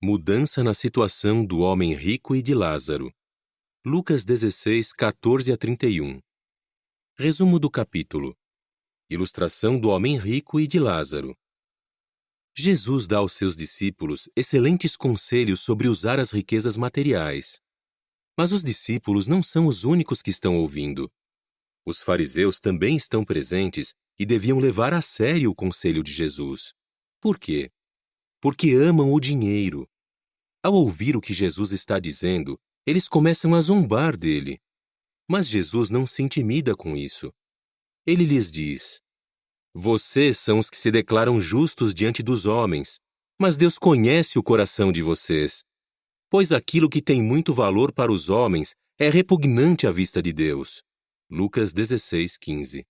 Mudança na situação do homem rico e de Lázaro. Lucas 16, 14 a 31. Resumo do capítulo. Ilustração do homem rico e de Lázaro. Jesus dá aos seus discípulos excelentes conselhos sobre usar as riquezas materiais. Mas os discípulos não são os únicos que estão ouvindo. Os fariseus também estão presentes e deviam levar a sério o conselho de Jesus. Por quê? Porque amam o dinheiro. Ao ouvir o que Jesus está dizendo, eles começam a zombar dele. Mas Jesus não se intimida com isso. Ele lhes diz: vocês são os que se declaram justos diante dos homens, mas Deus conhece o coração de vocês. Pois aquilo que tem muito valor para os homens é repugnante à vista de Deus. Lucas 16, 15.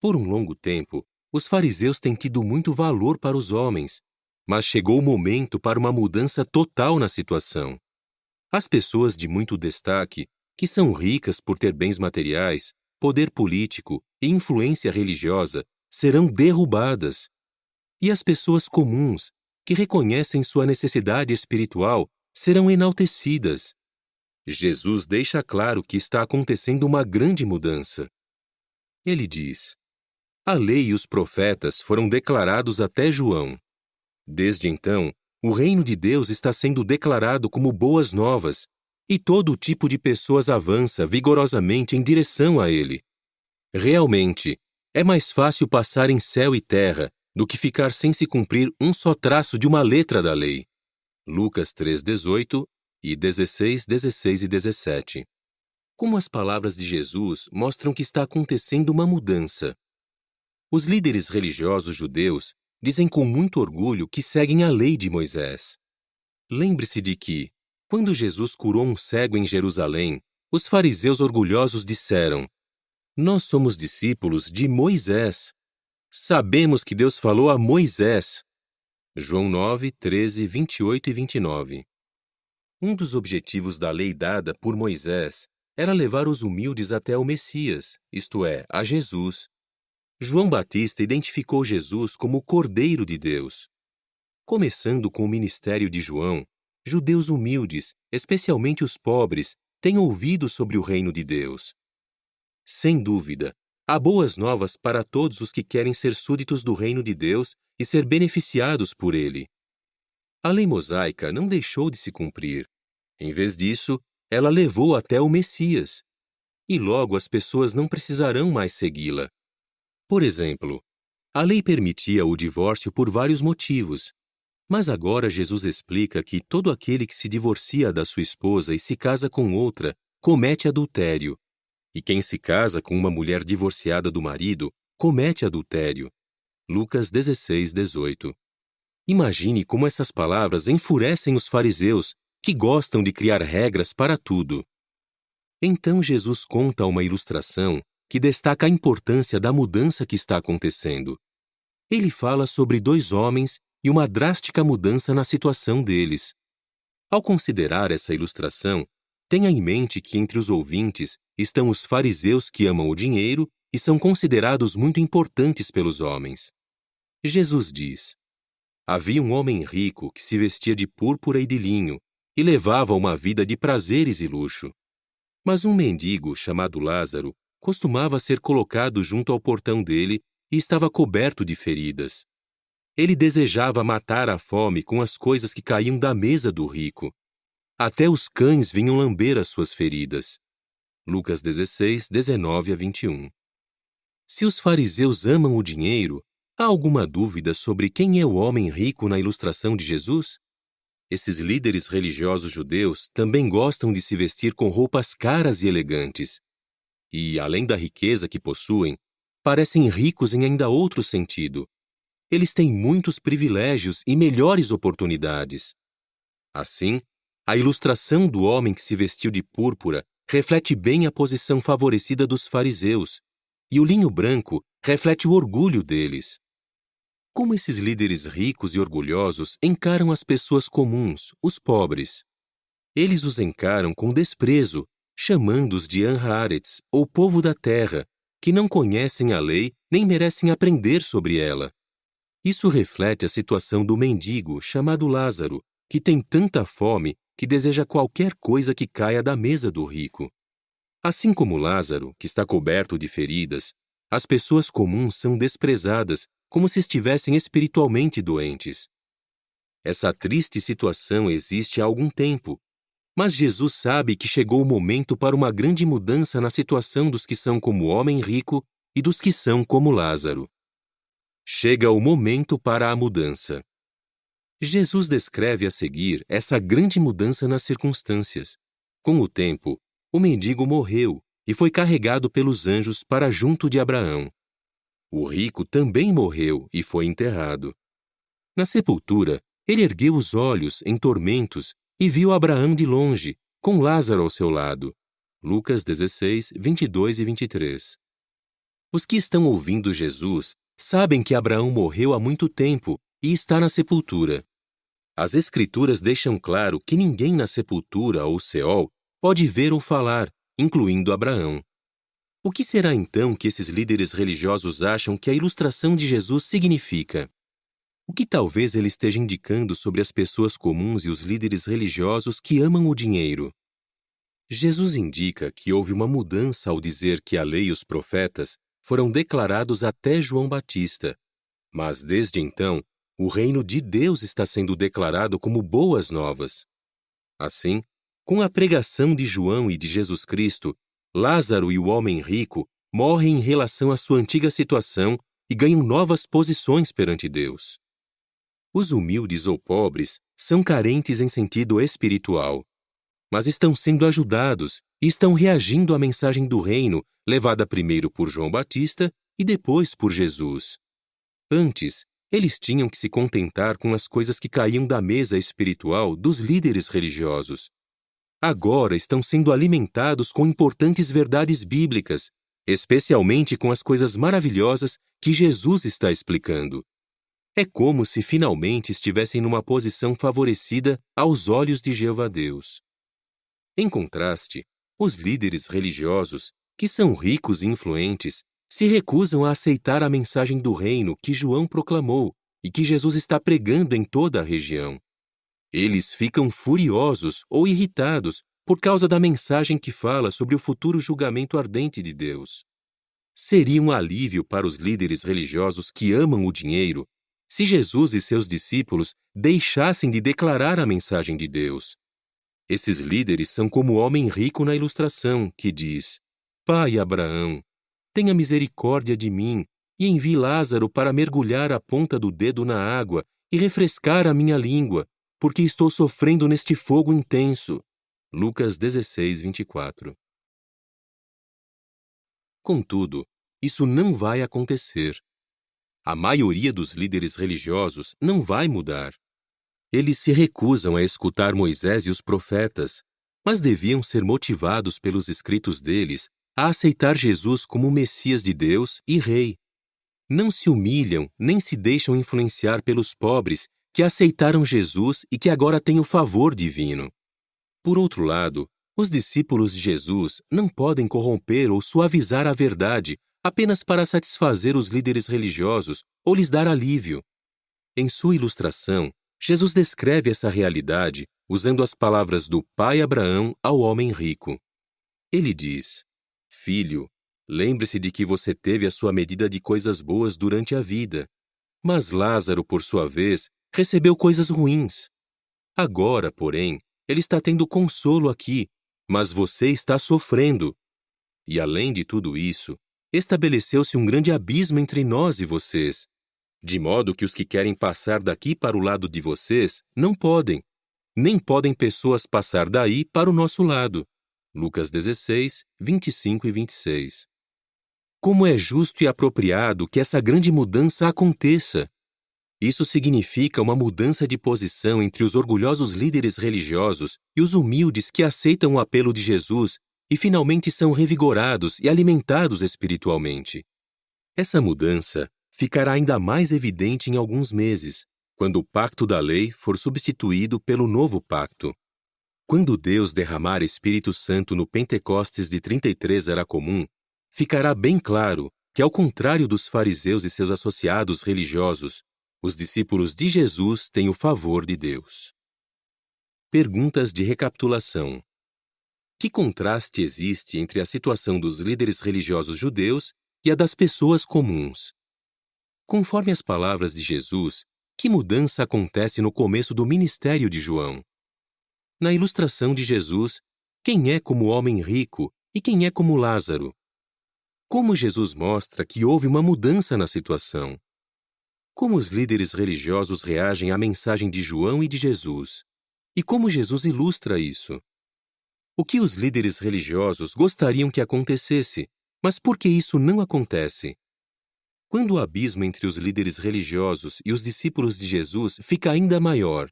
Por um longo tempo, os fariseus têm tido muito valor para os homens, mas chegou o momento para uma mudança total na situação. As pessoas de muito destaque, que são ricas por ter bens materiais, poder político e influência religiosa, serão derrubadas. E as pessoas comuns, que reconhecem sua necessidade espiritual, serão enaltecidas. Jesus deixa claro que está acontecendo uma grande mudança. Ele diz: a lei e os profetas foram declarados até João. Desde então, o reino de Deus está sendo declarado como boas novas, e todo tipo de pessoas avança vigorosamente em direção a ele. Realmente, é mais fácil passar em céu e terra do que ficar sem se cumprir um só traço de uma letra da lei. Lucas 3:18 e 16, 16 e 17. Como as palavras de Jesus mostram que está acontecendo uma mudança. Os líderes religiosos judeus dizem com muito orgulho que seguem a lei de Moisés. Lembre-se de que, quando Jesus curou um cego em Jerusalém, os fariseus orgulhosos disseram: nós somos discípulos de Moisés. Sabemos que Deus falou a Moisés. João 9, 13, 28 e 29. Um dos objetivos da lei dada por Moisés era levar os humildes até o Messias, isto é, a Jesus. João Batista identificou Jesus como o Cordeiro de Deus. Começando com o ministério de João, judeus humildes, especialmente os pobres, têm ouvido sobre o reino de Deus. Sem dúvida, há boas novas para todos os que querem ser súditos do reino de Deus e ser beneficiados por ele. A lei mosaica não deixou de se cumprir. Em vez disso, ela levou até o Messias. E logo as pessoas não precisarão mais segui-la. Por exemplo, a lei permitia o divórcio por vários motivos. Mas agora Jesus explica que todo aquele que se divorcia da sua esposa e se casa com outra comete adultério. E quem se casa com uma mulher divorciada do marido comete adultério. Lucas 16, 18. Imagine como essas palavras enfurecem os fariseus, que gostam de criar regras para tudo. Então Jesus conta uma ilustração que destaca a importância da mudança que está acontecendo. Ele fala sobre dois homens e uma drástica mudança na situação deles. Ao considerar essa ilustração, tenha em mente que entre os ouvintes estão os fariseus que amam o dinheiro e são considerados muito importantes pelos homens. Jesus diz: havia um homem rico que se vestia de púrpura e de linho e levava uma vida de prazeres e luxo. Mas um mendigo chamado Lázaro costumava ser colocado junto ao portão dele e estava coberto de feridas. Ele desejava matar a fome com as coisas que caíam da mesa do rico. Até os cães vinham lamber as suas feridas. Lucas 16, 19 a 21. Se os fariseus amam o dinheiro, há alguma dúvida sobre quem é o homem rico na ilustração de Jesus? Esses líderes religiosos judeus também gostam de se vestir com roupas caras e elegantes. E, além da riqueza que possuem, parecem ricos em ainda outro sentido. Eles têm muitos privilégios e melhores oportunidades. Assim, a ilustração do homem que se vestiu de púrpura reflete bem a posição favorecida dos fariseus, e o linho branco reflete o orgulho deles. Como esses líderes ricos e orgulhosos encaram as pessoas comuns, os pobres? Eles os encaram com desprezo, chamando-os de Anharetz, ou povo da terra, que não conhecem a lei nem merecem aprender sobre ela. Isso reflete a situação do mendigo chamado Lázaro, que tem tanta fome que deseja qualquer coisa que caia da mesa do rico. Assim como Lázaro, que está coberto de feridas, as pessoas comuns são desprezadas como se estivessem espiritualmente doentes. Essa triste situação existe há algum tempo, mas Jesus sabe que chegou o momento para uma grande mudança na situação dos que são como o homem rico e dos que são como Lázaro. Chega o momento para a mudança. Jesus descreve a seguir essa grande mudança nas circunstâncias. Com o tempo, o mendigo morreu e foi carregado pelos anjos para junto de Abraão. O rico também morreu e foi enterrado. Na sepultura, ele ergueu os olhos em tormentos e viu Abraão de longe, com Lázaro ao seu lado. Lucas 16, 22 e 23. Os que estão ouvindo Jesus sabem que Abraão morreu há muito tempo e está na sepultura. As Escrituras deixam claro que ninguém na sepultura ou Seol pode ver ou falar, incluindo Abraão. O que será então que esses líderes religiosos acham que a ilustração de Jesus significa? O que talvez ele esteja indicando sobre as pessoas comuns e os líderes religiosos que amam o dinheiro? Jesus indica que houve uma mudança ao dizer que a lei e os profetas foram declarados até João Batista, mas desde então, o reino de Deus está sendo declarado como boas novas. Assim, com a pregação de João e de Jesus Cristo, Lázaro e o homem rico morrem em relação à sua antiga situação e ganham novas posições perante Deus. Os humildes ou pobres são carentes em sentido espiritual, mas estão sendo ajudados e estão reagindo à mensagem do reino, levada primeiro por João Batista e depois por Jesus. Antes, eles tinham que se contentar com as coisas que caíam da mesa espiritual dos líderes religiosos. Agora estão sendo alimentados com importantes verdades bíblicas, especialmente com as coisas maravilhosas que Jesus está explicando. É como se finalmente estivessem numa posição favorecida aos olhos de Jeová Deus. Em contraste, os líderes religiosos, que são ricos e influentes, se recusam a aceitar a mensagem do reino que João proclamou e que Jesus está pregando em toda a região. Eles ficam furiosos ou irritados por causa da mensagem que fala sobre o futuro julgamento ardente de Deus. Seria um alívio para os líderes religiosos que amam o dinheiro se Jesus e seus discípulos deixassem de declarar a mensagem de Deus. Esses líderes são como o homem rico na ilustração, que diz: Pai Abraão, tenha misericórdia de mim e envie Lázaro para mergulhar a ponta do dedo na água e refrescar a minha língua, porque estou sofrendo neste fogo intenso. Lucas 16, 24. Contudo, isso não vai acontecer. A maioria dos líderes religiosos não vai mudar. Eles se recusam a escutar Moisés e os profetas, mas deviam ser motivados pelos escritos deles a aceitar Jesus como o Messias de Deus e Rei. Não se humilham nem se deixam influenciar pelos pobres que aceitaram Jesus e que agora têm o favor divino. Por outro lado, os discípulos de Jesus não podem corromper ou suavizar a verdade apenas para satisfazer os líderes religiosos ou lhes dar alívio. Em sua ilustração, Jesus descreve essa realidade usando as palavras do pai Abraão ao homem rico. Ele diz: Filho, lembre-se de que você teve a sua medida de coisas boas durante a vida, mas Lázaro, por sua vez, recebeu coisas ruins. Agora, porém, ele está tendo consolo aqui, mas você está sofrendo. E além de tudo isso, estabeleceu-se um grande abismo entre nós e vocês, de modo que os que querem passar daqui para o lado de vocês não podem, nem podem pessoas passar daí para o nosso lado. Lucas 16, 25 e 26. Como é justo e apropriado que essa grande mudança aconteça? Isso significa uma mudança de posição entre os orgulhosos líderes religiosos e os humildes que aceitam o apelo de Jesus e finalmente são revigorados e alimentados espiritualmente. Essa mudança ficará ainda mais evidente em alguns meses, quando o pacto da lei for substituído pelo novo pacto. Quando Deus derramar Espírito Santo no Pentecostes de 33 era comum, ficará bem claro que, ao contrário dos fariseus e seus associados religiosos, os discípulos de Jesus têm o favor de Deus. Perguntas de recapitulação. Que contraste existe entre a situação dos líderes religiosos judeus e a das pessoas comuns? Conforme as palavras de Jesus, que mudança acontece no começo do ministério de João? Na ilustração de Jesus, quem é como o homem rico e quem é como Lázaro? Como Jesus mostra que houve uma mudança na situação? Como os líderes religiosos reagem à mensagem de João e de Jesus? E como Jesus ilustra isso? O que os líderes religiosos gostariam que acontecesse, mas por que isso não acontece? Quando o abismo entre os líderes religiosos e os discípulos de Jesus fica ainda maior,